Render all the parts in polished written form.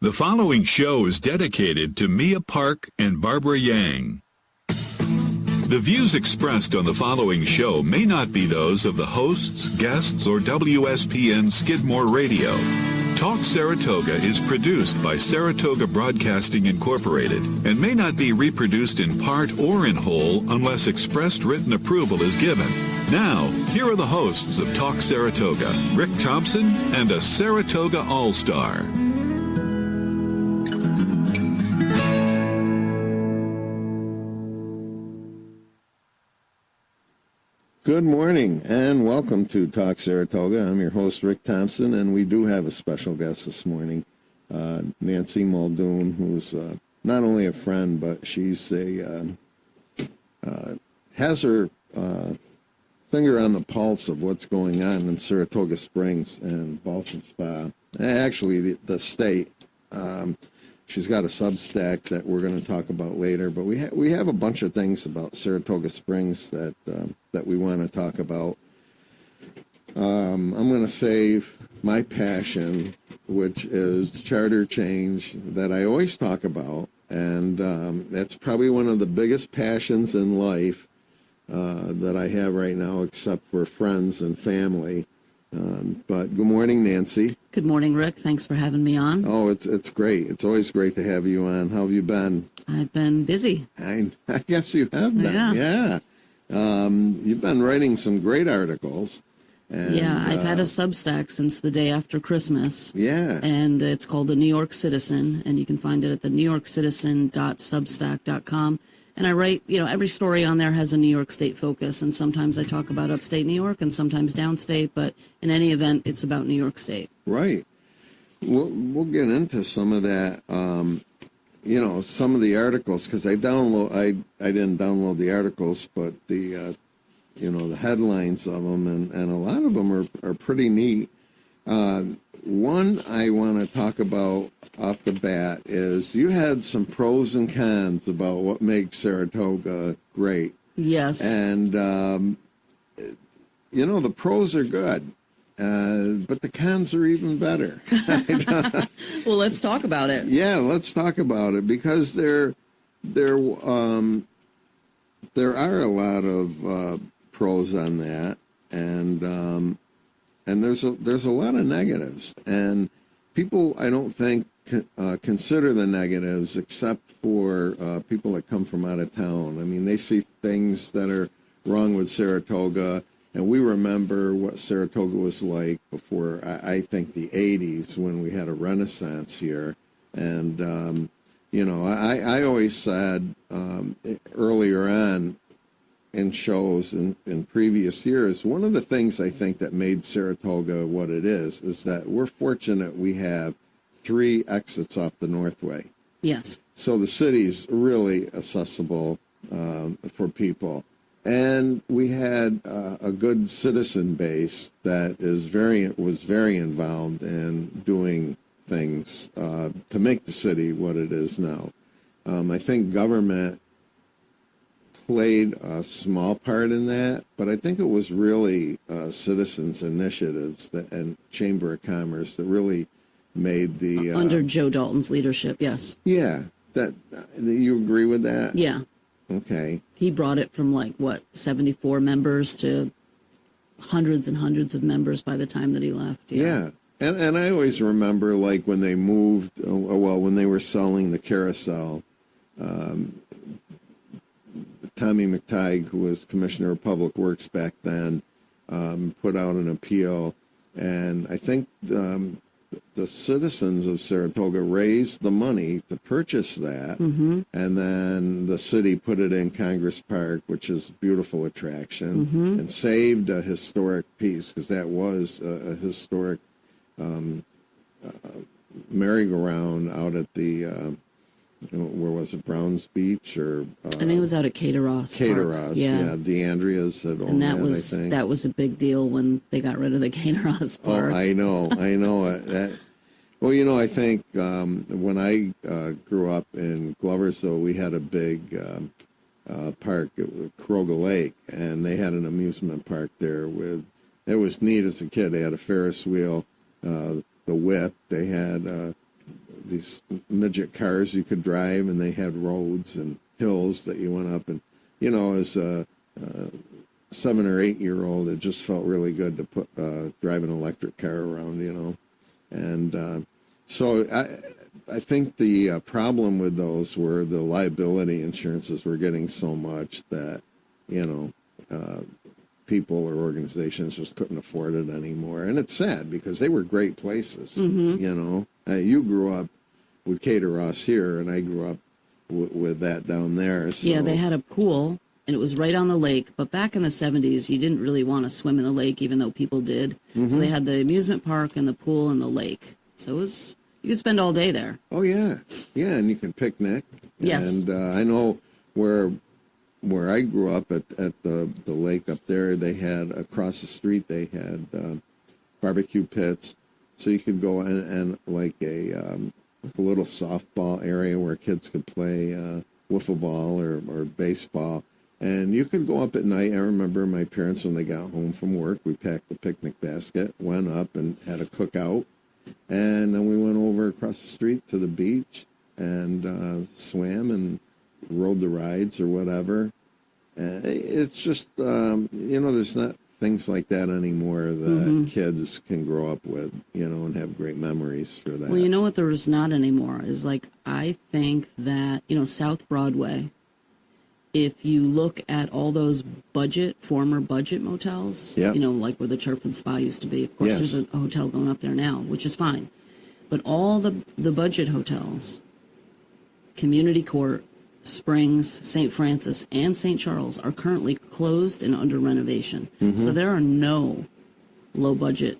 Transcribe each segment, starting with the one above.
The following show is dedicated to Mia Park and Barbara Yang. The views expressed on the following show may not be those of the hosts, guests, or WSPN Skidmore Radio. Talk Saratoga is produced by Saratoga Broadcasting Incorporated and may not be reproduced in part or in whole unless expressed written approval is given. Now, here are the hosts of Talk Saratoga, Rick Thompson and a Saratoga All-Star. Good morning and welcome to Talk Saratoga. I'm your host, Rick Thompson, and we do have a special guest this morning, Nancy Muldoon, who's not only a friend, but she's has her finger on the pulse of what's going on in Saratoga Springs and Boston Spa, actually the state. She's got a SubStack that we're going to talk about later, but we have a bunch of things about Saratoga Springs that we want to talk about. I'm going to save my passion, which is charter change, that I always talk about, and that's probably one of the biggest passions in life that I have right now, except for friends and family. But good morning, Nancy. Good morning, Rick. Thanks for having me on. Oh, it's great. It's always great to have you on. How have you been? I've been busy. I guess you have been. Yeah. You've been writing some great articles. And, I've had a Substack since the day after Christmas. Yeah. And it's called The New York Citizen, and you can find it at the newyorkcitizen.substack.com. And I write, every story on there has a New York State focus, and sometimes I talk about upstate New York and sometimes downstate, but in any event, it's about New York State. Right. We'll get into some of that, some of the articles, because I didn't download the articles, but the headlines of them, and a lot of them are pretty neat. One I want to talk about off the bat is you had some pros and cons about what makes Saratoga great. Yes. And, the pros are good, but the cons are even better. Well, let's talk about it. Yeah, let's talk about it, because there are a lot of pros on that, and there's a lot of negatives, and people, I don't think, consider the negatives, except for people that come from out of town. I mean, they see things that are wrong with Saratoga, and we remember what Saratoga was like before, I think, the 80s, when we had a renaissance here. And, I always said earlier on in shows in previous years, one of the things I think that made Saratoga what it is that we're fortunate we have 3 exits off the Northway. Yes. So the city's really accessible for people. And we had a good citizen base that was very involved in doing things to make the city what it is now. I think government played a small part in that, but I think it was really citizens' initiatives and Chamber of Commerce that really made the... Under Joe Dalton's leadership, yes. Yeah. You agree with that? Yeah. Okay. He brought it from 74 members to hundreds and hundreds of members by the time that he left. Yeah. And I always remember, when they moved, when they were selling the carousel, Tommy McTighe, who was Commissioner of Public Works back then, put out an appeal, and I think the citizens of Saratoga raised the money to purchase that, and then the city put it in Congress Park, which is a beautiful attraction, and saved a historic piece, because that was a historic merry-go-round out at the... where was it, Browns Beach, or I think it was out at Cateros. Cateros, yeah. DeAndrea's had owned that, I think. That was a big deal when they got rid of the Cateros Park. Oh, I know. I think when I grew up in Gloversville, we had a big park at Caroga Lake, and they had an amusement park there it was neat as a kid. They had a Ferris wheel, the whip. They had these midget cars you could drive, and they had roads and hills that you went up. And, as a 7 or 8 year old, it just felt really good to drive an electric car around, And so I think the problem with those were the liability insurances were getting so much that, people or organizations just couldn't afford it anymore. And it's sad because they were great places. You grew up with Cater Ross here, and I grew up with that down there. So. Yeah, they had a pool, and it was right on the lake. But back in the 70s, you didn't really want to swim in the lake, even though people did. So they had the amusement park and the pool and the lake. So you could spend all day there. Oh, yeah. Yeah, and you can picnic. Yes. And I know where I grew up at the lake up there, they had across the street, they had barbecue pits. So you could go and like a little softball area where kids could play wiffle ball or baseball. And you could go up at night. I remember my parents, when they got home from work, we packed the picnic basket, went up and had a cookout. And then we went over across the street to the beach and swam and rode the rides or whatever. It's just, there's not things like that anymore that kids can grow up with, and have great memories for that. Well, you know what there is not anymore is I think that, South Broadway, if you look at all those former budget motels, like where the Turf and Spa used to be, of course, Yes. there's a hotel going up there now, which is fine. But all the budget hotels, Community Court, Springs, St. Francis, and St. Charles are currently closed and under renovation. So there are no low budget,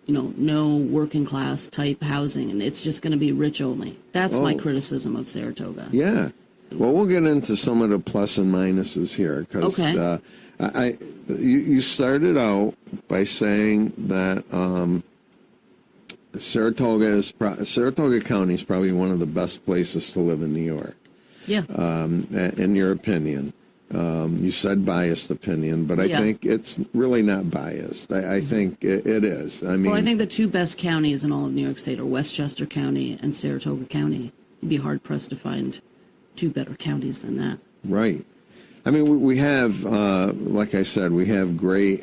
no working class type housing, and it's just going to be rich only. That's my criticism of Saratoga. Yeah. Well, we'll get into some of the plus and minuses here because Okay. You started out by saying that Saratoga County is probably one of the best places to live in New York. Yeah. In your opinion. You said biased opinion, but I think it's really not biased. I think it is. Well, I think the two best counties in all of New York State are Westchester County and Saratoga County. You'd be hard pressed to find two better counties than that. Right. I mean, we have, like I said, we have great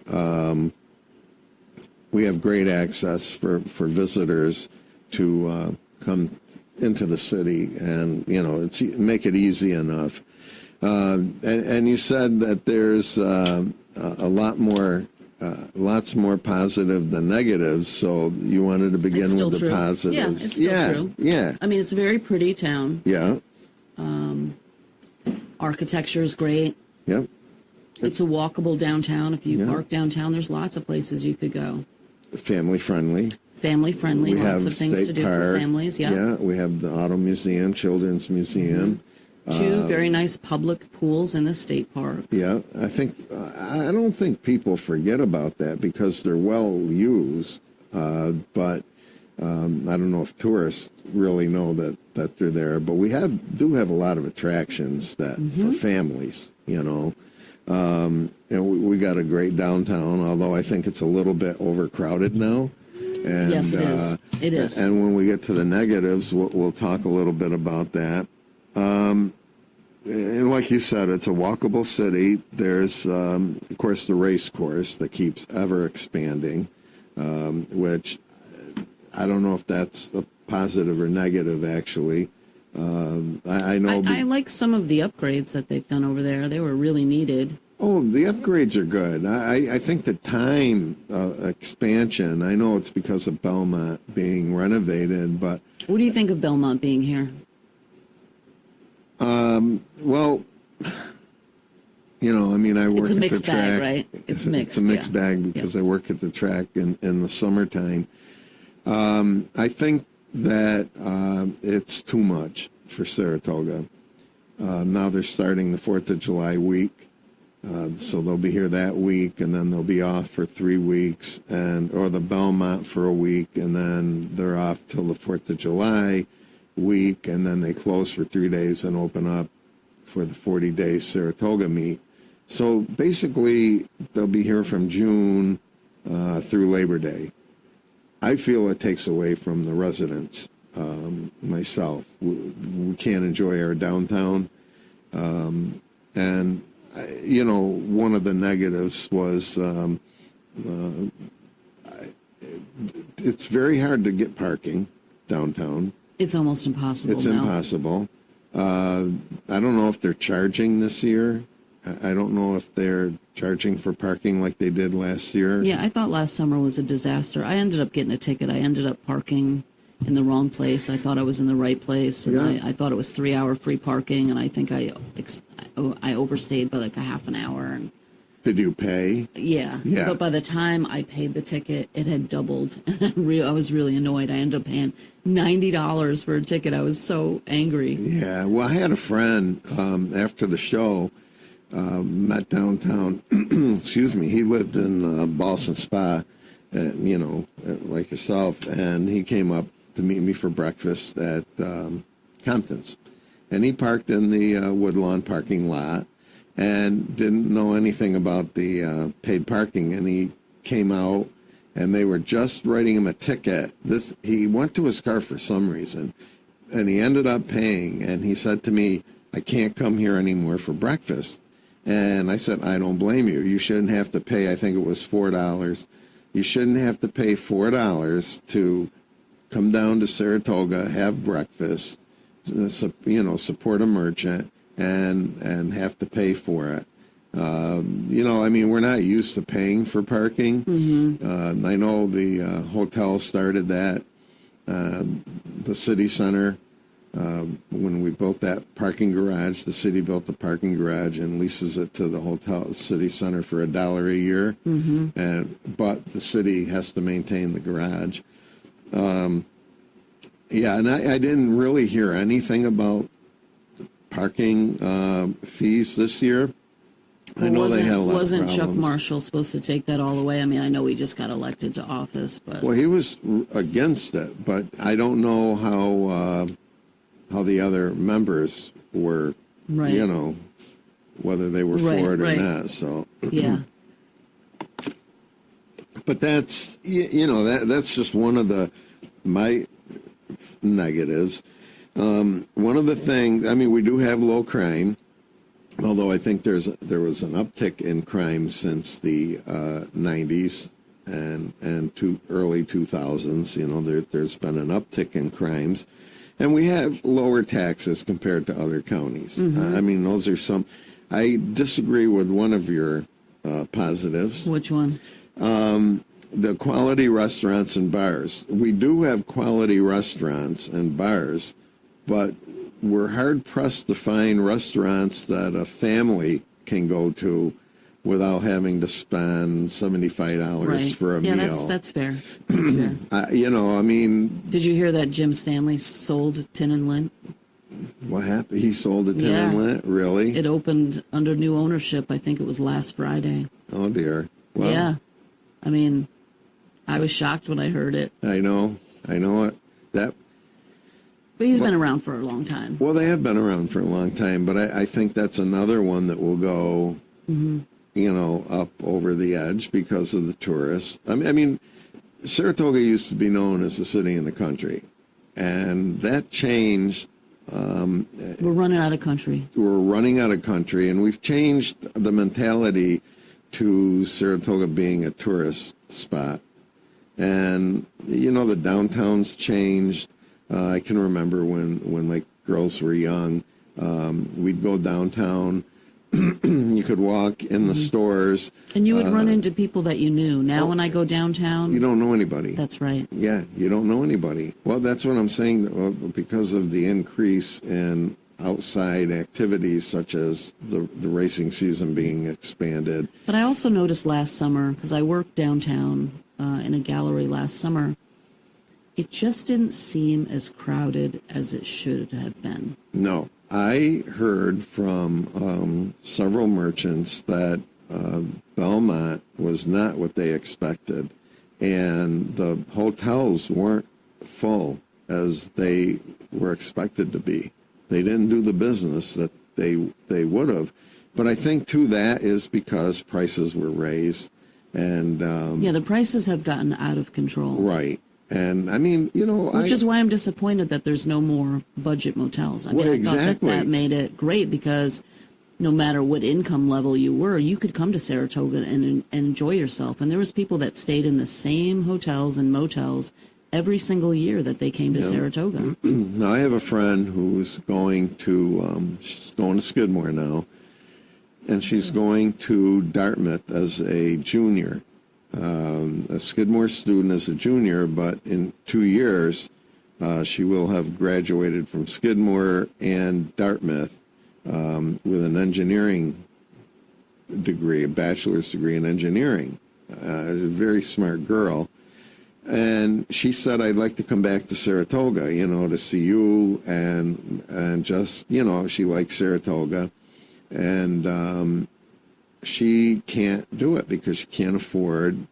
access for visitors to come into the city, and it's make it easy enough. And you said that there's a lot more, lots more positive than negatives. So you wanted to begin with the positives. Yeah, it's still true. Yeah. I mean, it's a very pretty town. Yeah. Architecture is great. Yep. It's a walkable downtown. If you park downtown, there's lots of places you could go. Family friendly. Family friendly. We Lots have of things State to do Park. for families. Yeah. Yeah. We have the Auto Museum, Children's Museum. Two very nice public pools in the state park. Yeah. I don't think people forget about that because they're well used. But I don't know if tourists really know that they're there. But we do have a lot of attractions that for families, And we got a great downtown, although I think it's a little bit overcrowded now. And, Yes, it is. It is. And when we get to the negatives, we'll talk a little bit about that. And like you said, it's a walkable city. There's, of course, the race course that keeps ever expanding, which I don't know if that's a positive or negative, actually. I know. I like some of the upgrades that they've done over there. They were really needed. Oh, the upgrades are good. I think the time expansion, I know it's because of Belmont being renovated, but... What do you think of Belmont being here? Well, I mean, I work at the track. It's a mixed bag, right? It's mixed. It's a mixed bag because I work at the track in the summertime. I think that it's too much for Saratoga. Now they're starting the 4th of July week. So they'll be here that week, and then they'll be off for 3 weeks, or the Belmont for a week, and then they're off till the 4th of July week, and then they close for 3 days and open up for the 40-day Saratoga meet. So basically, they'll be here from June through Labor Day. I feel it takes away from the residents myself. We can't enjoy our downtown. And, you know, one of the negatives was it's very hard to get parking downtown. It's almost impossible It's now. impossible. I don't know if they're charging this year. I don't know if they're charging for parking like they did last year. Yeah, I thought last summer was a disaster. I ended up getting a ticket. I ended up parking in the wrong place. I thought I was in the right place, and Yeah. I thought it was 3-hour free parking, and I think I overstayed by like a half an hour. And Did you pay? yeah. Yeah. But by the time I paid the ticket, it had doubled. I was really annoyed. I ended up paying $90 for a ticket. I was so angry. Yeah. Well, I had a friend after the show, met downtown. Excuse me. He lived in Boston Spa, you know, like yourself, and he came up to meet me for breakfast at Compton's, and he parked in the Woodlawn parking lot and didn't know anything about the paid parking, and he came out and they were just writing him a ticket. He went to his car for some reason, and he ended up paying, and he said to me, "I can't come here anymore for breakfast." And I said, "I don't blame you. You shouldn't have to pay," I think it was $4. You shouldn't have to pay $4 to come down to Saratoga, have breakfast, you know, support a merchant, and have to pay for it. You know, I mean, we're not used to paying for parking. Mm-hmm. I know the hotel started that. The city center, when we built that parking garage, the city built the parking garage and leases it to the hotel city center for $1 a year. Mm-hmm. But the city has to maintain the garage. Yeah, and I didn't really hear anything about parking fees this year. I know they had a lot of problems. Wasn't Chuck Marshall supposed to take that all away? I mean, I know he just got elected to office, but Well, he was against it, but I don't know how the other members were, Right. you know, whether they were Right, for it or right. not. So, yeah. but that's you know that's just one of my negatives. One of the things, I mean, we do have low crime, although I think there was an uptick in crime since the 90s and to early 2000s. You know, there's been an uptick in crimes, and we have lower taxes compared to other counties. I mean, those are some. I disagree with one of your positives. Which one? The quality restaurants and bars. We do have quality restaurants and bars, but we're hard pressed to find restaurants that a family can go to without having to spend $75 Right. for a yeah, meal. that's fair. That's fair. You know, I mean, Did you hear that Jim Stanley sold Tin and Lint? what happened? He sold it to Yeah. Inlet? Really? It opened under new ownership. I think it was last Friday. Oh dear. Well, Yeah. I mean, I was shocked when I heard it. I know it. That But he's been around for a long time. Well, they have been around for a long time, but I think that's another one that will go, you know, up over the edge because of the tourists. I mean, Saratoga used to be known as the city in the country, and that changed. We're running out of country. We're running out of country, and we've changed the mentality to Saratoga being a tourist spot. And, you know, the downtown's changed. I can remember when my girls were young, we'd go downtown. You could walk in the stores. And you would run into people that you knew. Now when I go downtown, You don't know anybody. that's right. Yeah, you don't know anybody. Well, that's what I'm saying. Because of the increase in outside activities, such as the racing season being expanded. But I also noticed last summer, because I worked downtown in a gallery last summer, it just didn't seem as crowded as it should have been. No, I heard from several merchants that Belmont was not what they expected, and the hotels weren't full as they were expected to be. They didn't do the business that they would have. But I think, too, that is because prices were raised. And Yeah, the prices have gotten out of control. right. And I mean, you know, which is why I'm disappointed that there's no more budget motels. I mean, Well, I exactly. thought that made it great because no matter what income level you were, you could come to Saratoga and enjoy yourself. And there was people that stayed in the same hotels and motels every single year that they came to Saratoga. Now, I have a friend who's going to, she's going to Skidmore now, and she's going to Dartmouth as a junior. A Skidmore student as a junior, but in 2 years, she will have graduated from Skidmore and Dartmouth with an engineering degree, a bachelor's degree in engineering. A very smart girl. And she said, I'd like to come back to Saratoga, you know, to see you and just, you know, she likes Saratoga. And she can't do it because she can't afford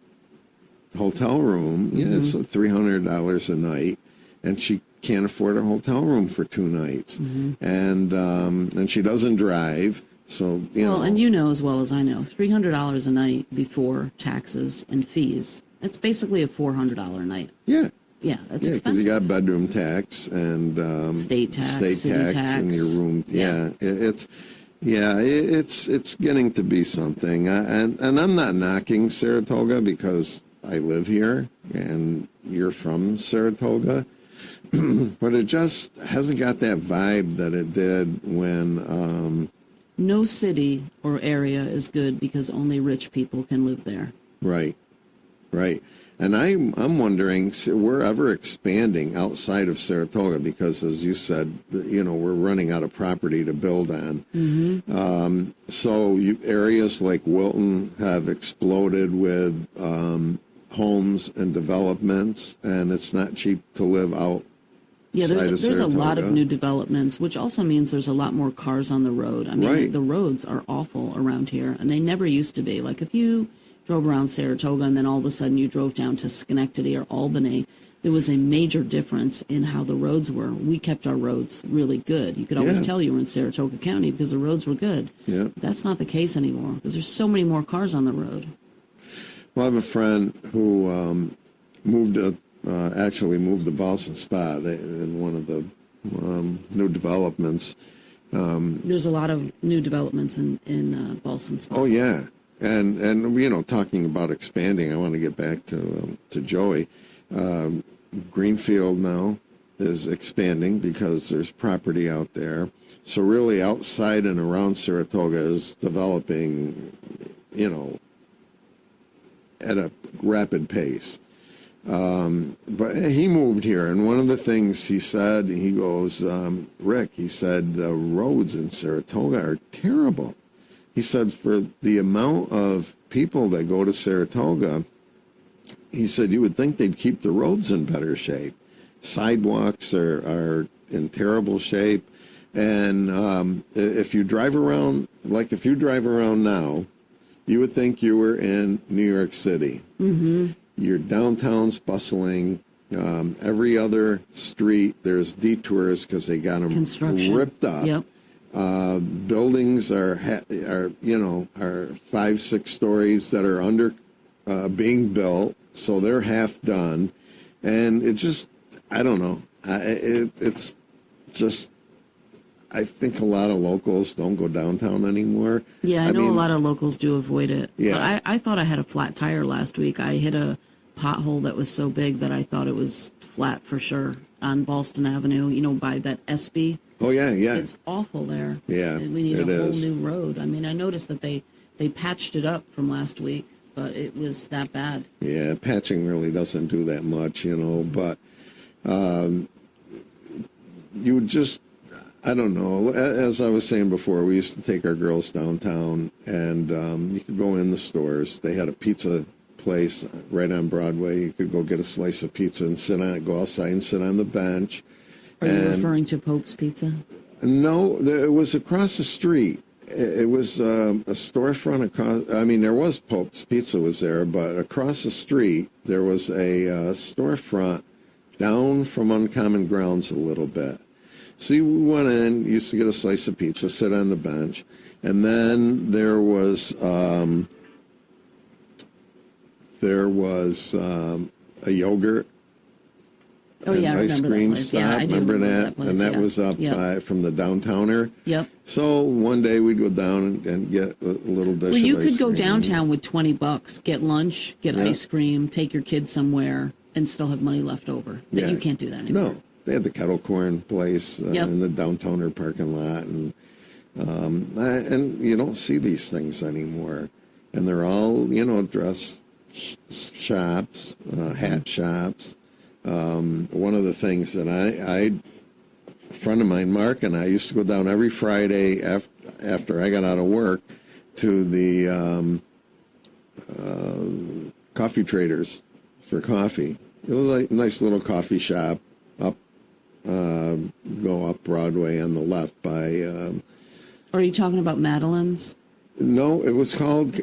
hotel room. Yeah, it's $300 a night, and she can't afford a hotel room for 2 nights. And she doesn't drive, so you know. Well, and you know as well as I know, $300 a night before taxes and fees. That's basically a $400 a night. Yeah. Yeah, that's Yeah, because expensive. you got bedroom tax and State tax, city tax. in your room. Yeah. It's getting to be something. And I'm not knocking Saratoga because I live here and you're from Saratoga, but it just hasn't got that vibe that it did when. No city or area is good because only rich people can live there. Right. And I'm wondering, we're ever expanding outside of Saratoga because, as you said, you know, we're running out of property to build on. So areas like Wilton have exploded with homes and developments, and it's not cheap to live out. Yeah, there's a lot of new developments, which also means there's a lot more cars on the road. I mean, the roads are awful around here, and they never used to be. Like if you drove around Saratoga and then all of a sudden you drove down to Schenectady or Albany, there was a major difference in how the roads were. We kept our roads really good. You could always tell you were in Saratoga County because the roads were good. Yeah. That's not the case anymore because there's so many more cars on the road. Well, I have a friend who actually moved to Boston Spa in one of the new developments. There's a lot of new developments in Boston Spa. Oh, yeah. And you know, talking about expanding, I want to get back to Joey. Greenfield now is expanding because there's property out there. So really outside and around Saratoga is developing, you know, at a rapid pace. But he moved here, and one of the things he said, he goes, Rick, he said, the roads in Saratoga are terrible. He said, for the amount of people that go to Saratoga, he said, you would think they'd keep the roads in better shape. Sidewalks are in terrible shape. And if you drive around, like if you drive around now, you would think you were in New York City. Your downtown's bustling. Every other street, there's detours because they got them ripped up. Yep. Buildings are 5-6 stories that are under being built, so they're half done, and it just, I don't know. It's just, I think a lot of locals don't go downtown anymore. Yeah, I know a lot of locals do avoid it. Yeah. But I thought I had a flat tire last week. I hit a pothole that was so big that I thought it was flat for sure on Boston Avenue, you know, by that SB. Oh, yeah. It's awful there. Yeah, and we need it a whole is. new road. I mean, I noticed that they patched it up from last week, but it was that bad. Yeah, patching really doesn't do that much, you know, but you just, I don't know. As I was saying before, we used to take our girls downtown, and you could go in the stores. They had a pizza place right on Broadway. You could go get a slice of pizza and go outside and sit on the bench. Are you referring to Pope's Pizza? No, it was across the street. It was a storefront across. I mean, there was Pope's Pizza was there, but across the street there was a storefront down from Uncommon Grounds a little bit. So you went in, used to get a slice of pizza, sit on the bench, and then there was a yogurt Oh, yeah, I ice remember that cream place. stop. Yeah, I do remember remember that? that place, And that yeah. was up Yep. from the downtowner. Yep. So one day we'd go down and get a little dish Well, you of could ice go cream. downtown with $20, get lunch, get Yeah. ice cream, take your kids somewhere, and still have money left over. That Yeah. You can't do that anymore. No, they had the kettle corn place Yep. in the downtowner parking lot, and you don't see these things anymore. And they're all, dress shops, hat shops. One of the things that a friend of mine, Mark, and I used to go down every Friday after I got out of work to the coffee traders for coffee. It was like a nice little coffee shop go up Broadway on the left by... Are you talking about Madeline's? no, it was called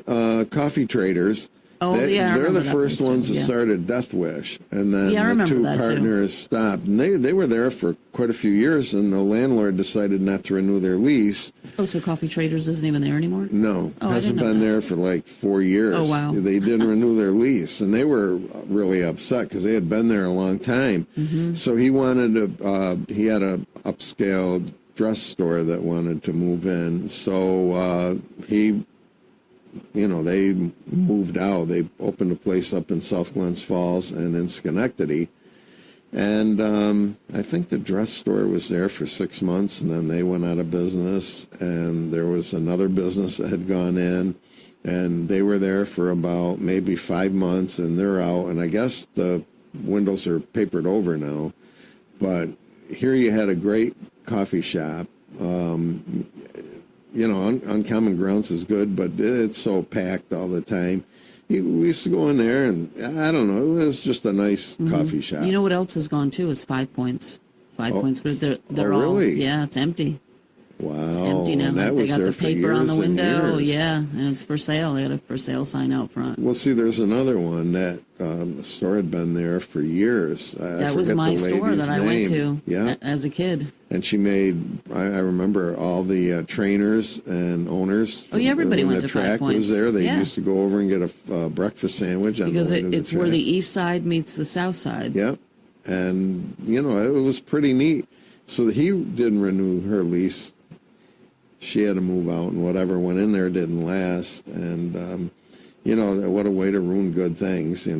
Coffee Traders. Oh, yeah, I They're remember the that first place, ones too, that yeah. started Death Wish, and then Yeah, I the remember two that, too. partners stopped. And they were there for quite a few years, and the landlord decided not to renew their lease. Oh, so Coffee Traders isn't even there anymore? No, Oh, I hasn't didn't know been that. there for like 4 years. Oh, wow. They didn't renew their lease, and they were really upset because they had been there a long time. Mm-hmm. So he wanted to. He had a upscale dress store that wanted to move in. So he. They moved out. They opened a place up in South Glens Falls and in Schenectady. And I think the dress store was there for 6 months, and then they went out of business. And there was another business that had gone in, and they were there for about maybe 5 months, and they're out. And I guess the windows are papered over now. But here you had a great coffee shop. Uncommon Grounds is good, but it's so packed all the time. We used to go in there, and I don't know, it was just a nice coffee shop. You know what else has gone too is 5 Points. 5 Points, but they're all really? yeah, it's empty. Wow, It's empty now. and that They was got there the for paper on the years and window, years. yeah, and it's for sale. They got a for sale sign out front. Well, see, there's another one that the store had been there for years. That was forget my the store lady's that I went name. to Yeah, as a kid. and she made. I remember all the trainers and owners. Oh, yeah, everybody when went the to 5 track Points. was there. They Yeah. used to go over and get a breakfast sandwich on Because the way to it's the where track. the east side meets the south side. Yep. And, it was pretty neat. So he didn't renew her lease. She had to move out, and whatever went in there didn't last. And, what a way to ruin good things, I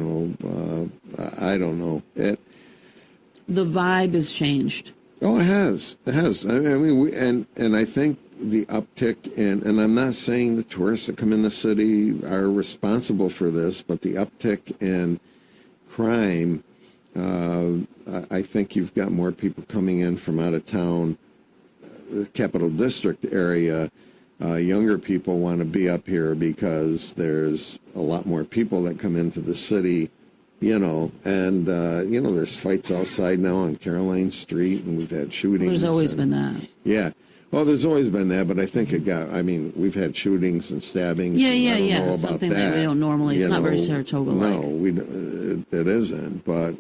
don't know. The vibe has changed. Oh, it has. It has. I mean, and I think the uptick in, and I'm not saying the tourists that come in the city are responsible for this, but the uptick in crime, I think you've got more people coming in from out of town, the Capital District area. Younger people want to be up here because there's a lot more people that come into the city, and there's fights outside now on Caroline Street, and we've had shootings. There's always been that. Yeah. Well, there's always been that, but I think we've had shootings and stabbings. Yeah, and yeah, I don't yeah. know about Something that we don't normally. It's not very Saratoga-like. No, it isn't. But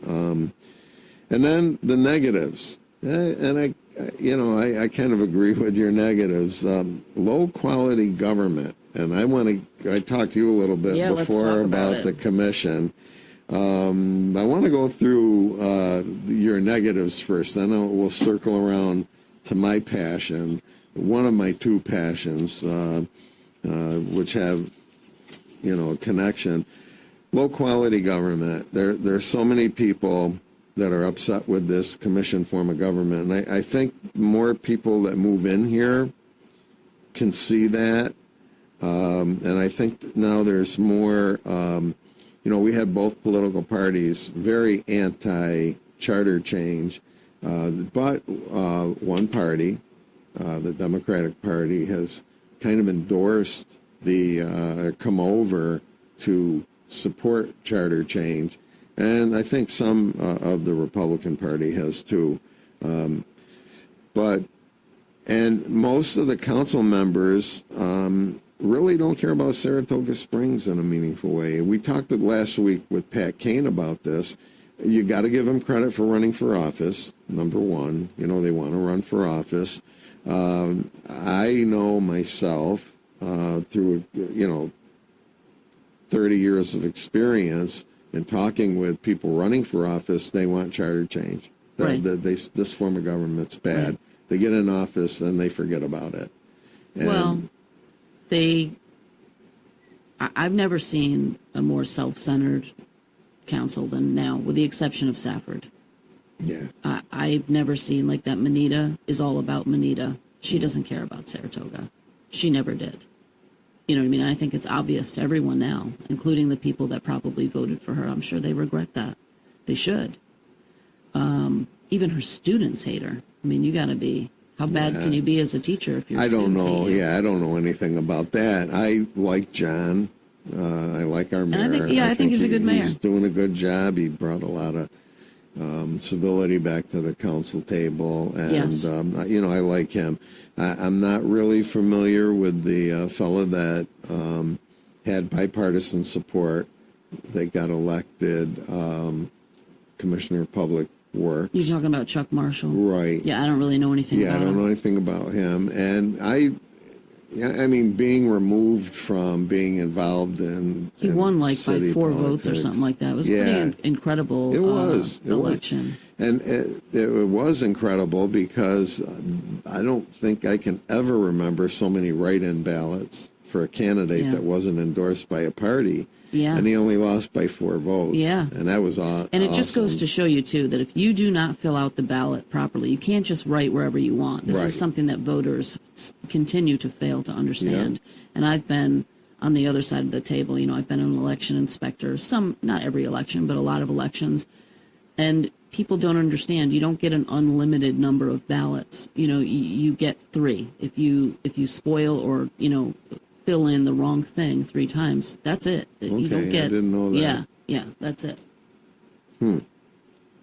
and then the negatives, and I kind of agree with your negatives. Low quality government, and I talked to you a little bit Let's before talk about the it. commission. I want to go through your negatives first, then we'll circle around to my passion, one of my two passions, which have, a connection. Low quality government. There's so many people that are upset with this commission form of government. And I think more people that move in here can see that. And I think now there's more, we had both political parties very anti-charter change. But one party, the Democratic Party, has kind of endorsed come over to support charter change. And I think some of the Republican Party has too. And most of the council members really don't care about Saratoga Springs in a meaningful way. We talked last week with Pat Kane about this. You got to give him credit for running for office, number one. They want to run for office. I know myself through, 30 years of experience in talking with people running for office, they want charter change. Right. This form of government's bad. Right. They get in office and they forget about it. And I've never seen a more self-centered council than now, with the exception of Safford. Yeah. I've never seen like that. Manita is all about Manita. She doesn't care about Saratoga. She never did. You know what I mean? I think it's obvious to everyone now, including the people that probably voted for her. I'm sure they regret that. They should. Even her students hate her. I mean, you got to be. How bad can you be as a teacher if your students hate you? I don't know anything about that. I like John. I like our mayor. I think he's a good mayor. He's doing a good job. He brought a lot of civility back to the council table, and yes. I like him. I'm not really familiar with the fellow that had bipartisan support. They got elected Commissioner of Public Works. You're talking about Chuck Marshall, right? Yeah, I don't really know anything. Yeah, about I don't him. know anything about him, and I mean, being removed from being involved in he won like by 4 politics. Votes or something like that. It was pretty incredible. It was election. And it was incredible because I don't think I can ever remember so many write-in ballots for a candidate that wasn't endorsed by a party. Yeah. And he only lost by 4 votes. Yeah. And that was awesome. And it just goes to show you, too, that if you do not fill out the ballot properly, you can't just write wherever you want. This is something that voters continue to fail to understand. Yeah. And I've been on the other side of the table. You know, I've been an election inspector, not every election, but a lot of elections. And people don't understand. You don't get an unlimited number of ballots. You know, you get 3. If you spoil or, fill in the wrong thing 3 times, that's it. Okay, you don't get, I didn't know that. Yeah, that's it. And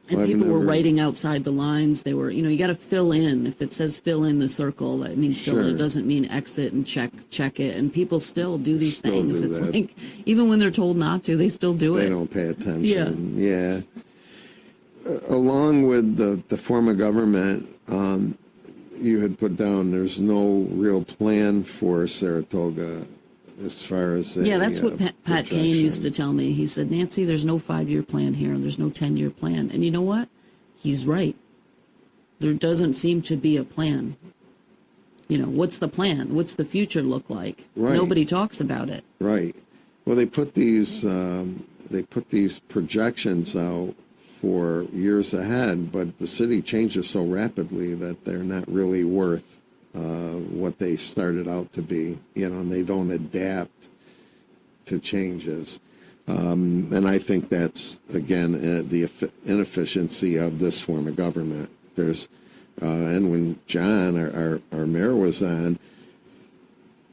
people were writing outside the lines. They were, you got to fill in. If it says fill in the circle, that means fill in. It doesn't mean exit and check it. And people still do these things. It's like, even when they're told not to, they still do it. They don't pay attention. Yeah. Along with the form of government, you had put down, there's no real plan for Saratoga as far as that's what Pat Kane used to tell me. He said, Nancy, there's no 5-year plan here, and there's no 10-year plan. And you know what? He's right. There doesn't seem to be a plan. What's the plan? What's the future look like? Right. Nobody talks about it. Right. Well, they put these projections out for years ahead, but the city changes so rapidly that they're not really worth what they started out to be, and they don't adapt to changes. And I think that's, again, the inefficiency of this form of government. And when John, our mayor, was on,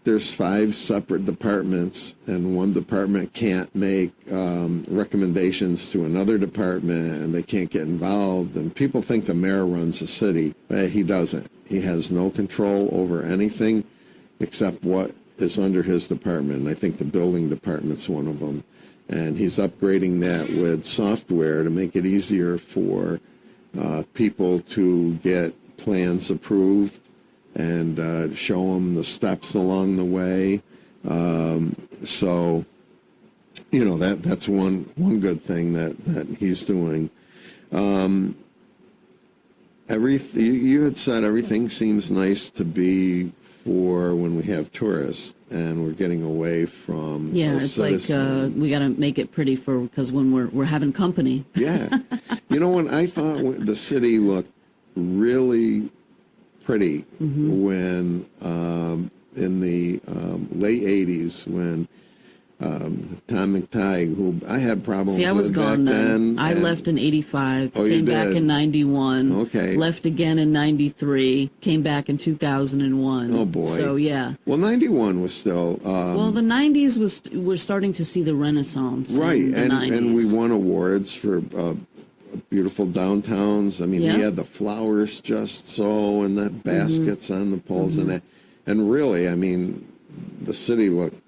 there's 5 separate departments, and one department can't make recommendations to another department, and they can't get involved. And people think the mayor runs the city. He doesn't. He has no control over anything except what is under his department. And I think the building department's one of them. And he's upgrading that with software to make it easier for people to get plans approved and show them the steps along the way. So, that's one good thing that he's doing. You had said everything seems nice to be for when we have tourists, and we're getting away from it's citizen. Like we got to make it pretty because when we're having company. Yeah. When I thought the city looked really pretty when in the late 80s when Tom McTighe, who I had problems with. See, I was gone then. I and left in 85, Oh, came back did? in 91, Okay. left again in 93, came back in 2001. Oh, boy. So, yeah. Well, 91 was still... well, the 90s we're starting to see the renaissance. right, in the 90s. and we won awards for beautiful downtowns. I mean, Yeah. we had the flowers just so, and the baskets on the poles, and really, I mean, the city looked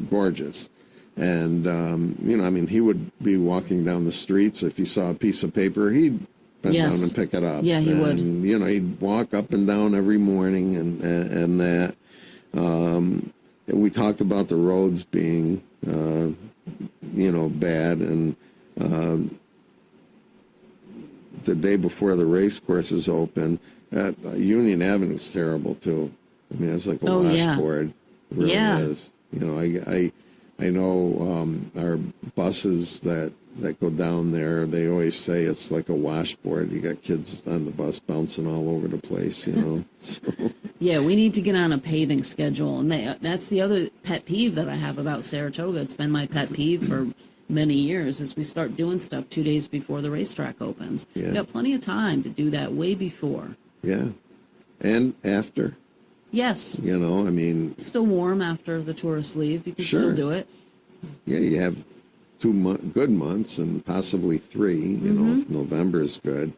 gorgeous. And, he would be walking down the streets. If he saw a piece of paper, he'd bend down and pick it up. Yeah, he would. And, he'd walk up and down every morning and that. And we talked about the roads being, bad. And the day before the race courses open. Union Avenue's terrible too. I mean, it's like a washboard. It really is. You know, I know our buses that go down there, they always say it's like a washboard. You got kids on the bus bouncing all over the place, you know. So. Yeah, we need to get on a paving schedule. And that's the other pet peeve that I have about Saratoga. It's been my pet peeve for many years, is we start doing stuff 2 days before the racetrack opens. Yeah. We got plenty of time to do that way before. Yeah. And after. Yes. You know, I mean. It's still warm after the tourists leave. You can still do it. Yeah, you have 2 good months and possibly 3, you know, if November is good.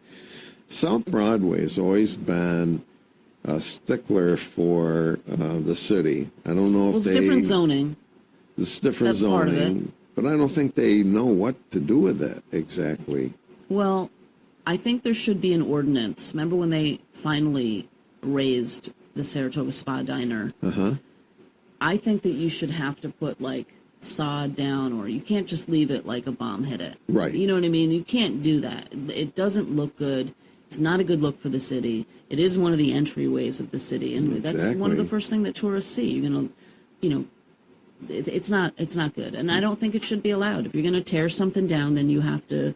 South Broadway has always been a stickler for the city. I don't know if it's different zoning. It's different That's zoning. part of it. But I don't think they know what to do with it exactly. Well, I think there should be an ordinance. Remember when they finally raised the Saratoga Spa Diner? I think that you should have to put like sod down, or you can't just leave it like a bomb hit it. Right. You know what I mean? You can't do that. It doesn't look good. It's not a good look for the city. It is one of the entryways of the city, and that's one of the first things that tourists see. You're gonna, you know, it's not good, and I don't think it should be allowed. If you're gonna tear something down, then you have to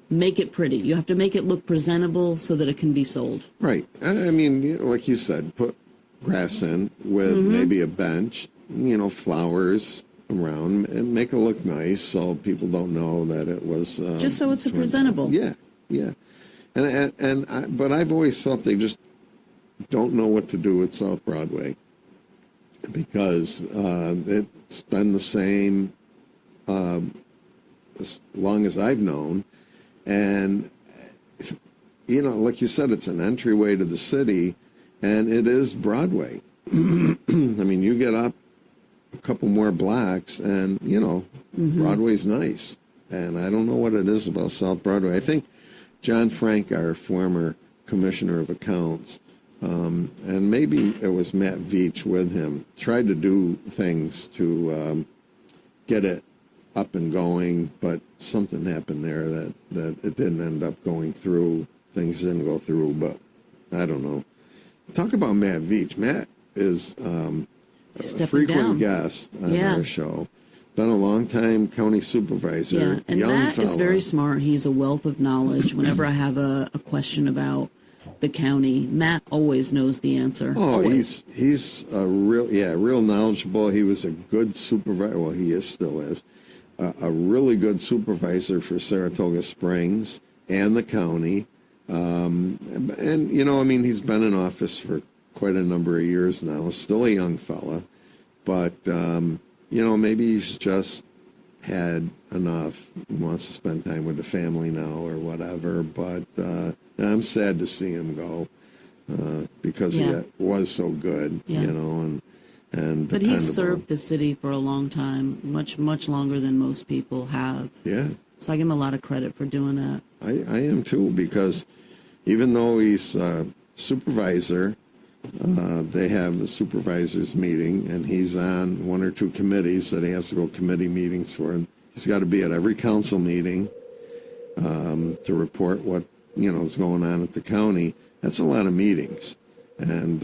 make it pretty. You have to make it look presentable so that it can be sold. Right. I mean, you know, like you said, put grass in with maybe a bench, you know, flowers around, and make it look nice so people don't know that it was just so it's presentable. Yeah, yeah. But I've always felt they just don't know what to do with South Broadway, because it's been the same as long as I've known. And, you know, like you said, it's an entryway to the city, and it is Broadway. I mean, you get up a couple more blocks, and, you know, Broadway's nice. And I don't know what it is about South Broadway. I think John Frank, our former commissioner of accounts, and maybe it was Matt Veach with him, tried to do things to get it up and going, but something happened there that it didn't end up going through. Things didn't go through, but I don't know. Talk about Matt Veach. Matt is a frequent guest on our show. Been a long time county supervisor. Yeah, and Matt is very smart. He's a wealth of knowledge. Whenever I have a question about the county, Matt always knows the answer. Oh, always. he's a real knowledgeable. He was a good supervisor. Well, he still is. A really good supervisor for Saratoga Springs and the county. And, you know, I mean, he's been in office for quite a number of years now. Still a young fella. But, you know, maybe he's just had enough. He wants to spend time with the family now or whatever. But I'm sad to see him go because he was so good, you know, and but he's served the city for a long time, much longer than most people have. Yeah. So I give him a lot of credit for doing that. I am too, because even though he's supervisor, they have the supervisors meeting, and he's on 1 or 2 committees that he has to go committee meetings for. And he's got to be at every council meeting to report what, you know, is going on at the county. That's a lot of meetings. And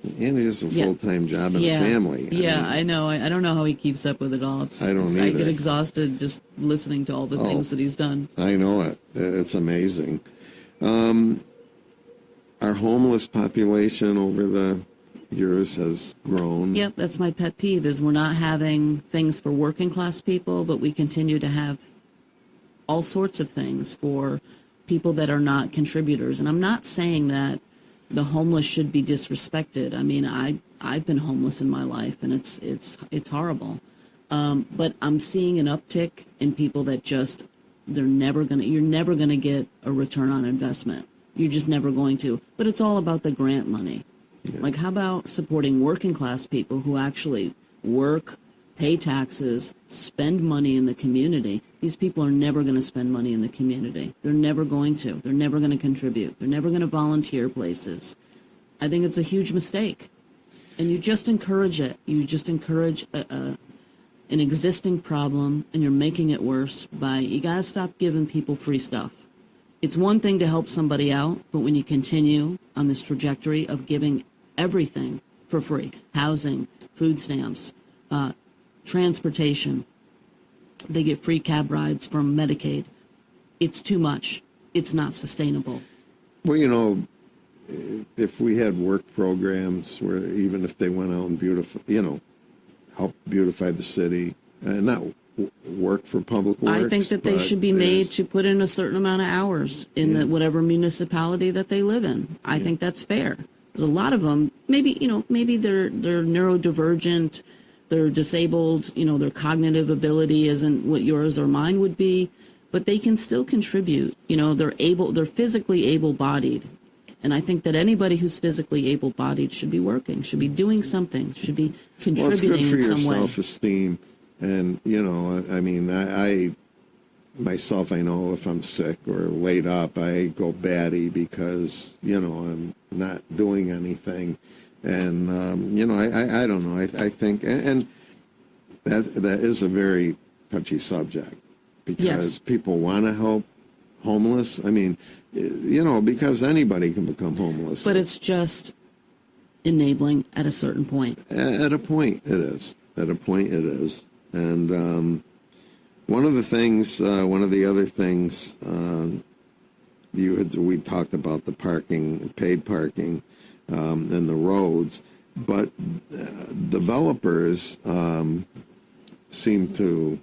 he has a full-time job and a family. I know. I don't know how he keeps up with it all. I don't either. I get exhausted just listening to all the things that he's done. I know it. It's amazing. Our homeless population over the years has grown. Yep, that's my pet peeve, is we're not having things for working class people, but we continue to have all sorts of things for people that are not contributors. And I'm not saying that the homeless should be disrespected. I mean, I've been homeless in my life, and it's horrible. But I'm seeing an uptick in people that just, you're never gonna get a return on investment. You're just never going to. But it's all about the grant money. Yeah. Like, how about supporting working class people who actually work, pay taxes, spend money in the community? These people are never going to spend money in the community. They're never going to. They're never going to contribute. They're never going to volunteer places. I think it's a huge mistake. And you just encourage it. You just encourage an existing problem and you're making it worse by, you got to stop giving people free stuff. It's one thing to help somebody out, but when you continue on this trajectory of giving everything for free, housing, food stamps, transportation, they get free cab rides from Medicaid. It's too much. It's not sustainable. Well, if we had work programs where even if they went out and help beautify the city, and not work for public works. I think that they should be made to put in a certain amount of hours in whatever municipality that they live in. I think that's fair. Because a lot of them, maybe they're neurodivergent, they're disabled, their cognitive ability isn't what yours or mine would be, but they can still contribute. They're physically able-bodied. And I think that anybody who's physically able-bodied should be working, should be doing something, should be contributing in some way. Well, it's good for your self-esteem. And, I myself, I know if I'm sick or laid up, I go batty because, I'm not doing anything. And, I don't know. I think, and that is a very touchy subject because people want to help homeless. Because anybody can become homeless. But it's just enabling at a certain point. At a point it is. And one of the other things we talked about the parking, paid parking, and the roads, but developers seem to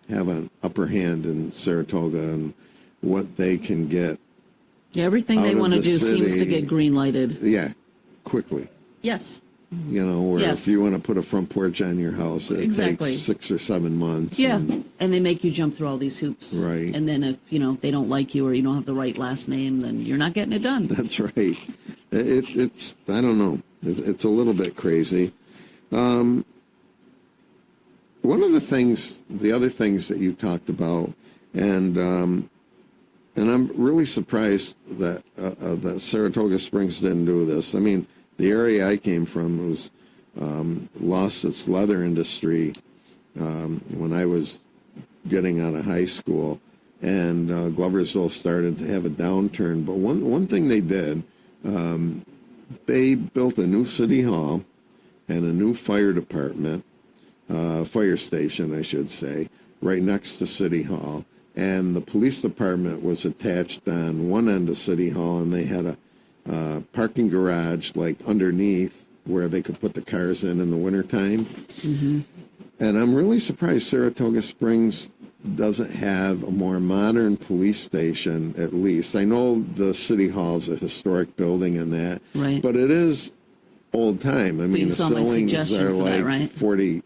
have an upper hand in Saratoga and what they can get. Yeah, everything they want to do seems to get green lighted. Yeah, quickly. Yes. Where if you want to put a front porch on your house, it takes 6 or 7 months. Yeah, and they make you jump through all these hoops. Right. And then if, they don't like you or you don't have the right last name, then you're not getting it done. That's right. It's I don't know. It's a little bit crazy. One of the other things that you talked about, and I'm really surprised that Saratoga Springs didn't do this. The area I came from was lost its leather industry when I was getting out of high school, and Gloversville started to have a downturn. But one thing they did, they built a new city hall and a new fire department, fire station, I should say, right next to City Hall. And the police department was attached on one end of City Hall, and they had a parking garage like underneath where they could put the cars in the wintertime. Mm-hmm. And I'm really surprised Saratoga Springs doesn't have a more modern police station, at least. I know the City Hall is a historic building and that, right, but it is old time. The ceilings are like right? 40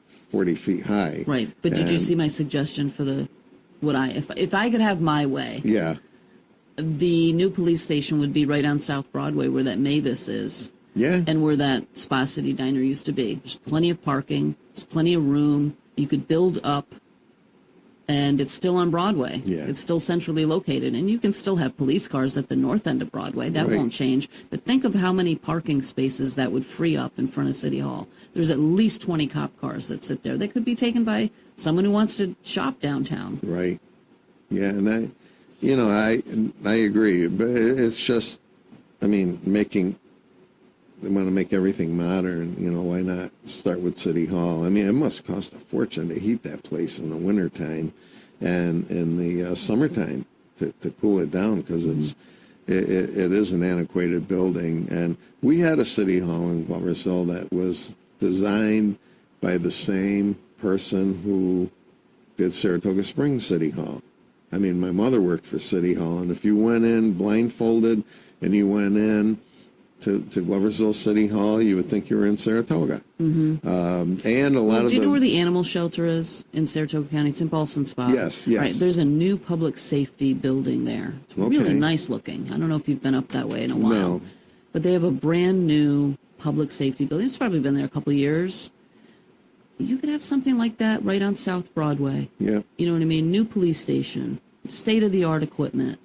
feet high. Right, but did you see my suggestion for if I could have my way? Yeah. The new police station would be right on South Broadway where that Mavis is. Yeah. And where that Spa City Diner used to be. There's plenty of parking. There's plenty of room. You could build up. And it's still on Broadway. Yeah. It's still centrally located. And you can still have police cars at the north end of Broadway. That won't change. But think of how many parking spaces that would free up in front of City Hall. There's at least 20 cop cars that sit there. They could be taken by someone who wants to shop downtown. Right. Yeah, and I agree, but it's just, they want to make everything modern, why not start with City Hall? It must cost a fortune to heat that place in the wintertime and in the summertime to cool it down, because it is an antiquated building. And we had a City Hall in Gloversville that was designed by the same person who did Saratoga Springs City Hall. My mother worked for City Hall, and if you went in blindfolded and you went in to Gloversville City Hall, you would think you were in Saratoga. Mm-hmm. And a lot of do you know where the animal shelter is in Saratoga County? It's in Paulson Spa. Yes. Right, there's a new public safety building there. It's really nice looking. I don't know if you've been up that way in a while. No. But they have a brand new public safety building. It's probably been there a couple of years. You could have something like that right on South Broadway. Yeah. You know what I mean? New police station, state-of-the-art equipment.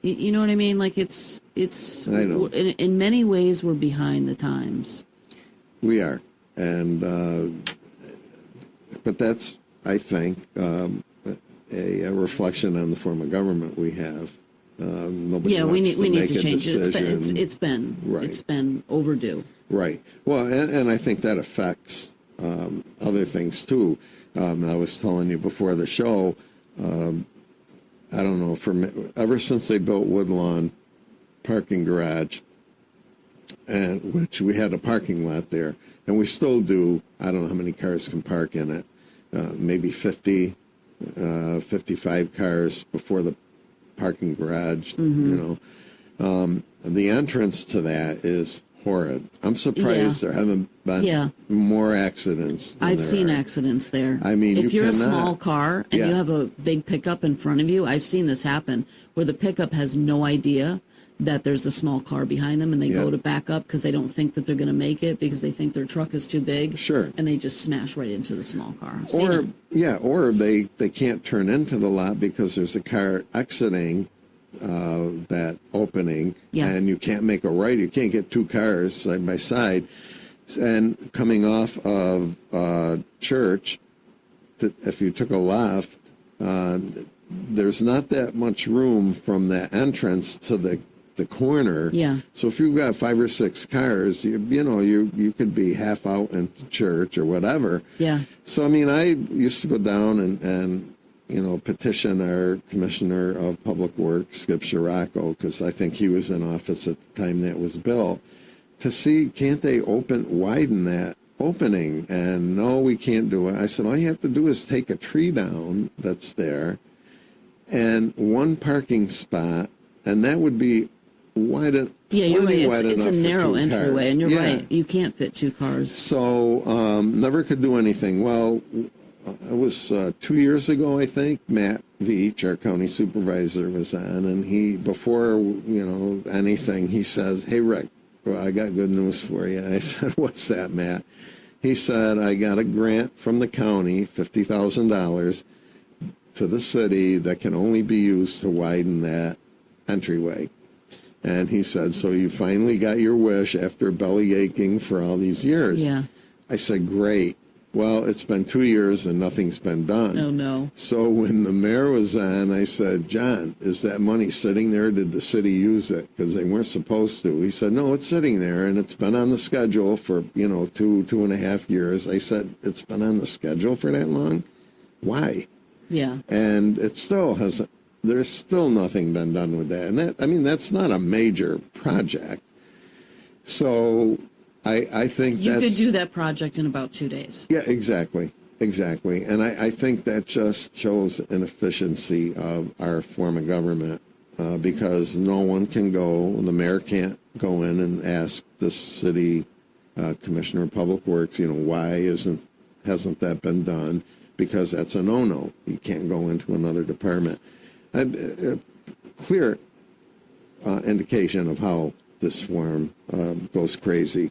You know what I mean? Like it's I know. In many ways, we're behind the times. We are. And, but that's, I think, a reflection on the form of government we have. Nobody we wants need make to a change it. decision. It's Right. been overdue. Right. Well, and I think that affects other things too. I was telling you before the show, I don't know, ever since they built Woodlawn parking garage, and which we had a parking lot there, and we still do. I don't know how many cars can park in it. Maybe 50, 55 cars before the parking garage. You know, the entrance to that is horrid. I'm surprised there haven't been more accidents. I've seen accidents there. I mean, if you you're a cannot- small car and you have a big pickup in front of you, I've seen this happen where the pickup has no idea that there's a small car behind them, and they go to back up because they don't think that they're going to make it because they think their truck is too big. Sure. And they just smash right into the small car. I've seen it. Or they can't turn into the lot because there's a car exiting that opening, and you can't make a right. You can't get two cars side by side. And coming off of Church, if you took a left, there's not that much room from that entrance to the corner. Yeah. So if you've got 5 or 6 cars, you could be half out into Church or whatever. Yeah. So I mean, I used to go down and petition our Commissioner of Public Works, Skip Scirocco, because I think he was in office at the time that was built, to see, can't they widen that opening? And no, we can't do it. I said, all you have to do is take a tree down that's there and one parking spot, and that would be wide. Yeah, you're right. It's a enough for narrow 2 entryway, cars. and you're right. You can't fit 2 cars. So never could do anything. Well, it was 2 years ago, I think. Matt Veach, our county supervisor, was on, and he, before anything, he says, "Hey Rick, well, I got good news for you." I said, "What's that, Matt?" He said, "I got a grant from the county, $50,000 to the city that can only be used to widen that entryway." And he said, "So you finally got your wish after belly aching for all these years." Yeah. I said, "Great. Well, it's been 2 years and nothing's been done." Oh, no. So when the mayor was on, I said, "John, is that money sitting there? Did the city use it?" Because they weren't supposed to. He said, "No, it's sitting there, and it's been on the schedule for, 2.5 years." I said, "It's been on the schedule for that long? Why?" Yeah. And it still hasn't. There's still nothing been done with that. And that's not a major project. So I think you could do that project in about 2 days. Yeah, exactly. And I think that just shows inefficiency of our form of government because no one can the mayor can't go in and ask the city commissioner of public works, why hasn't that been done? Because that's a no-no. You can't go into another department. Clear indication of how this form goes crazy.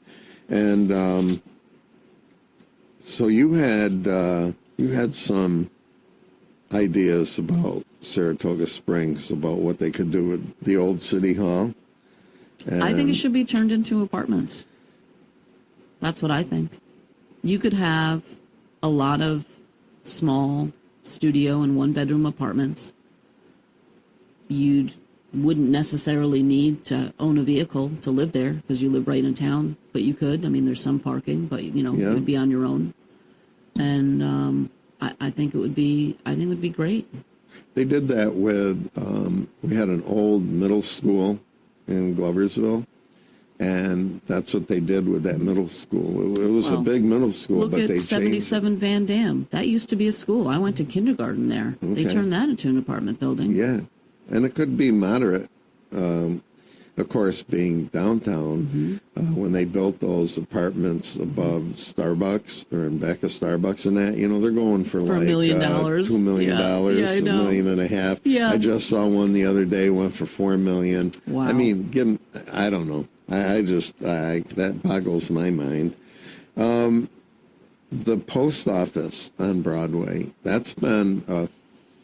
And so you had some ideas about Saratoga Springs, about what they could do with the old city hall. And I think it should be turned into apartments. That's what I think. You could have a lot of small studio and 1-bedroom apartments. You wouldn't necessarily need to own a vehicle to live there because you live right in town, but you could. I mean, there's some parking, but you'd be on your own. And I think it would be great. They did that with we had an old middle school in Gloversville, and that's what they did with that middle school. It was a big middle school, Look but at they 77 changed. Van Dam. That used to be a school. I went to kindergarten there. They Okay. turned that into an apartment building. Yeah, and it could be moderate. Of course, being downtown, when they built those apartments above Starbucks or in back of Starbucks and that, they're going for like $1 million. $2 million, Yeah, I know. $1.5 million. Yeah. I just saw one the other day, went for $4 million. Wow. I mean, I don't know. That boggles my mind. The post office on Broadway, that's been a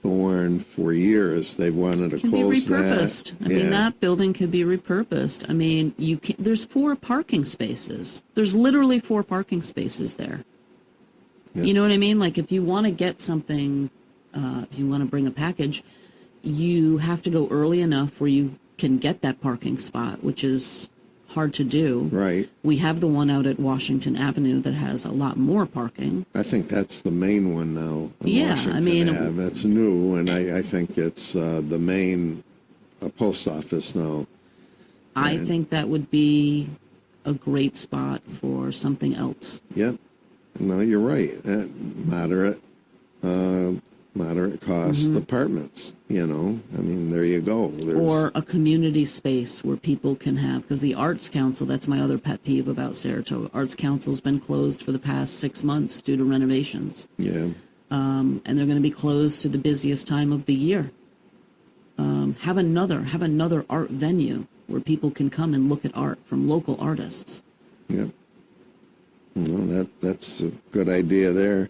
thorn for years. They wanted to Can be close repurposed. that. I mean, that building could be repurposed. I mean, there's 4 parking spaces. There's literally 4 parking spaces there. Yeah. You know what I mean? Like if you want to get something, if you want to bring a package, you have to go early enough where you can get that parking spot, which is hard to do. Right. We have the one out at Washington Avenue that has a lot more parking. I think that's the main one now. On Yeah, Washington I mean, Ave. That's new, and I think it's the main post office now. I think that would be a great spot for something else. Yep. No, you're right. Moderate cost apartments, you know. I mean, there you go. Or a community space where people can have, because the Arts Council, that's my other pet peeve about Saratoga. Arts Council's been closed for the past 6 months due to renovations. Yeah. And they're going to be closed to the busiest time of the year. Have another art venue where people can come and look at art from local artists. Yep. Well, that's a good idea there.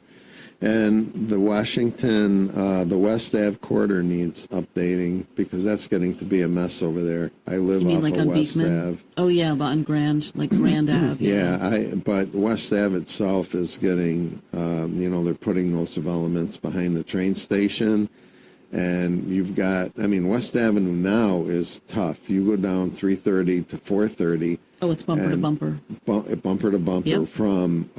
And the Washington, the West Ave quarter needs updating because that's getting to be a mess over there. I live You mean off like of on West Beekman? Ave. Oh yeah, but on Grand Ave. Yeah, but West Ave itself is getting, they're putting those developments behind the train station. And you've got, I mean, West Avenue now is tough. You go down 330 to 430. Oh, it's bumper to bumper. Bumper to bumper Yep. from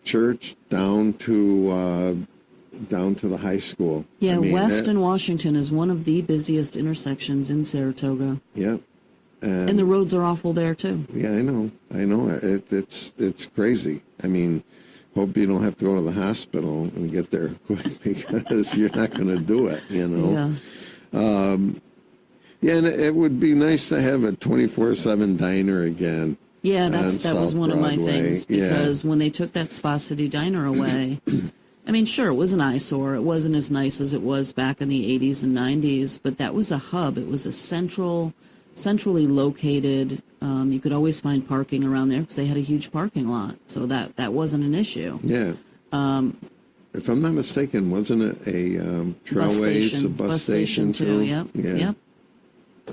Church down to the high school. Yeah, I mean, West and Washington is one of the busiest intersections in Saratoga. Yeah. And the roads are awful there too. Yeah, I know. It's crazy. I mean, hope you don't have to go to the hospital and get there quick because you're not going to do it, you know. Yeah. Yeah, and it would be nice to have a 24/7 diner again. Yeah, that was South one of my Broadway. things because when they took that Spa City Diner away, I mean, sure, it was an eyesore. It wasn't as nice as it was back in the 80s and 90s, but that was a hub. It was a centrally located. You could always find parking around there because they had a huge parking lot, so that wasn't an issue. Yeah. If I'm not mistaken, wasn't it a Trailways, a bus station too? Yep. Yeah. Yep.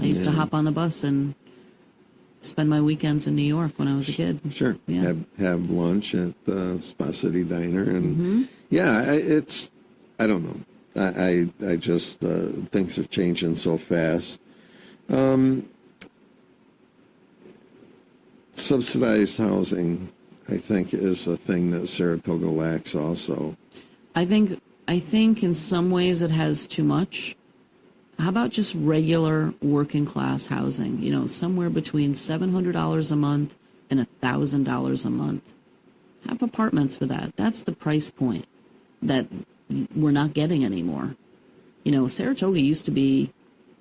I used to hop on the bus and spend my weekends in New York when I was a kid. Sure. Yeah. Have lunch at the Spa City Diner, and I don't know. I just things have changing so fast. Subsidized housing, I think, is a thing that Saratoga lacks also. I think in some ways it has too much. How about just regular working class housing? You know, somewhere between $700 a month and $1,000 a month. Have apartments for that. That's the price point that we're not getting anymore. You know, Saratoga used to be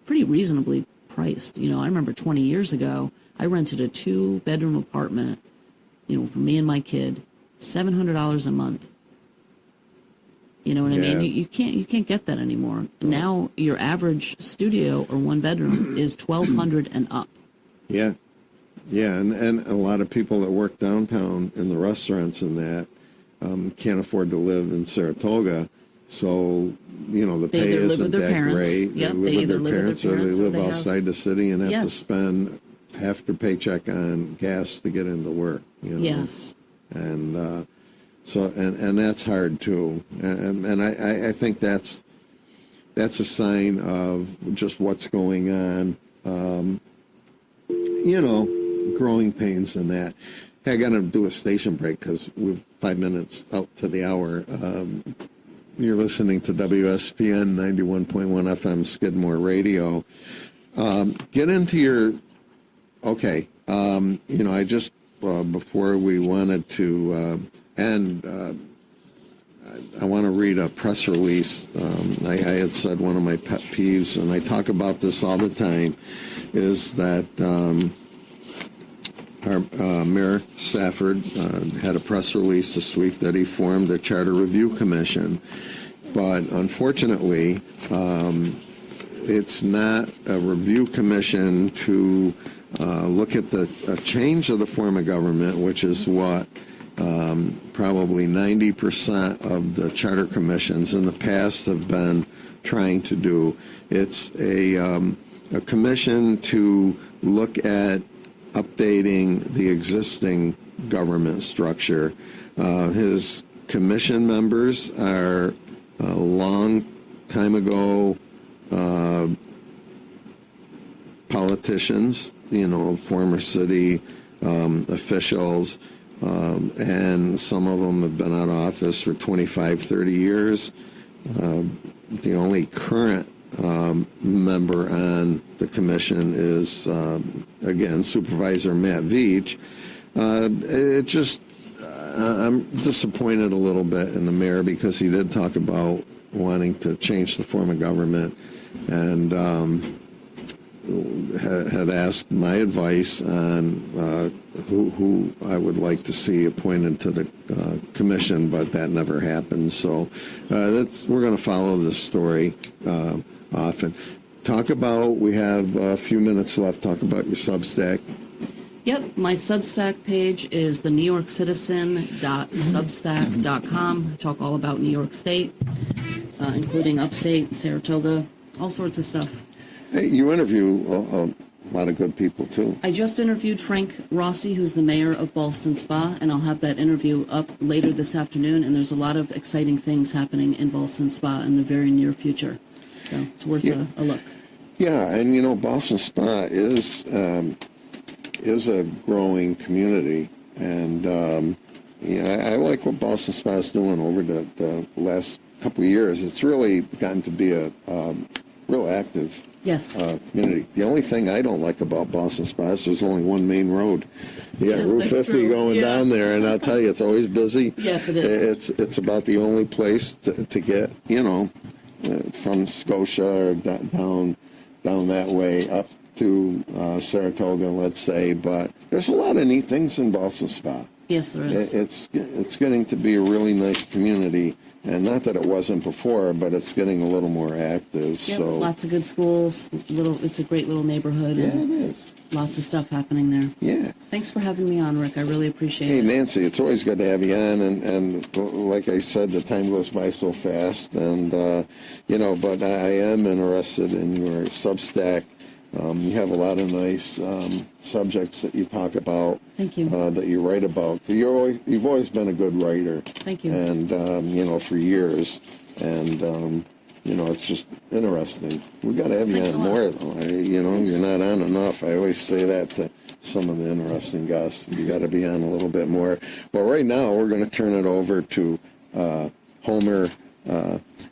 pretty reasonably priced. You know, I remember 20 years ago, I rented a 2-bedroom apartment, you know, for me and my kid, $700 a month. You know what I mean? You can't get that anymore. Now your average studio or 1-bedroom is $1,200 and up. Yeah. Yeah, and a lot of people that work downtown in the restaurants and that can't afford to live in Saratoga. So, you know, the They pay either live isn't with their that parents. great. Yep, they they live either with their parents or they live outside the city and have to spend half their paycheck on gas to get into work. You know? Yes. And and that's hard too. And I think that's a sign of just what's going on. You know, growing pains and that. Hey, I got to do a station break because we're 5 minutes out to the hour. You're listening to WSPN 91.1 FM Skidmore Radio. Get into your, okay, you know, I just, before we wanted to end, I want to read a press release. I had said one of my pet peeves, and I talk about this all the time, is that our Mayor Safford had a press release this week that he formed a Charter Review Commission. But unfortunately, it's not a review commission to look at the change of the form of government, which is what probably 90% of the charter commissions in the past have been trying to do. It's a commission to look at updating the existing government structure. His commission members are a long time ago politicians, former city officials, and some of them have been out of office for 25, 30 years. The only current member on the commission is, again, Supervisor Matt Veach. I'm disappointed a little bit in the mayor because he did talk about wanting to change the form of government, and had asked my advice on who I would like to see appointed to the commission, but that never happened. So we're going to follow this story often. We have a few minutes left. Talk about your Substack. Yep, my Substack page is the NewYorkCitizen.substack.com. I talk all about New York State, including upstate, Saratoga, all sorts of stuff. Hey, you interview a lot of good people, too. I just interviewed Frank Rossi, who's the mayor of Ballston Spa, and I'll have that interview up later this afternoon, and there's a lot of exciting things happening in Ballston Spa in the very near future. So it's worth a look. Yeah, and Ballston Spa is a growing community, and I like what Ballston Spa is doing over the last couple of years. It's really gotten to be a real active community. The only thing I don't like about Ballston Spa is there's only one main road. You got Route 50 going down there, and I'll tell you, it's always busy. Yes, it is. It's about the only place to get, from Scotia or down that way up to Saratoga, let's say. But there's a lot of neat things in Ballston Spa. Yes, there is. It's getting to be a really nice community. And not that it wasn't before, but it's getting a little more active. Yep, So lots of good schools. It's a great little neighborhood. Yeah, and it is. Lots of stuff happening there. Yeah. Thanks for having me on, Rick. I really appreciate it. Hey, Nancy, it's always good to have you on. And like I said, the time goes by so fast. And, but I am interested in your Substack. You have a lot of nice subjects that you talk about. Thank you. That you write about. You've always been a good writer. Thank you. And, for years. And, it's just interesting. We got to have Thanks you on more, though. You're not on enough. I always say that to some of the interesting guests. You got to be on a little bit more. But right now, we're going to turn it over to Homer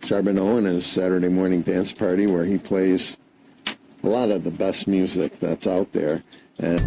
Charbonneau and his Saturday morning dance party, where he plays a lot of the best music that's out there. And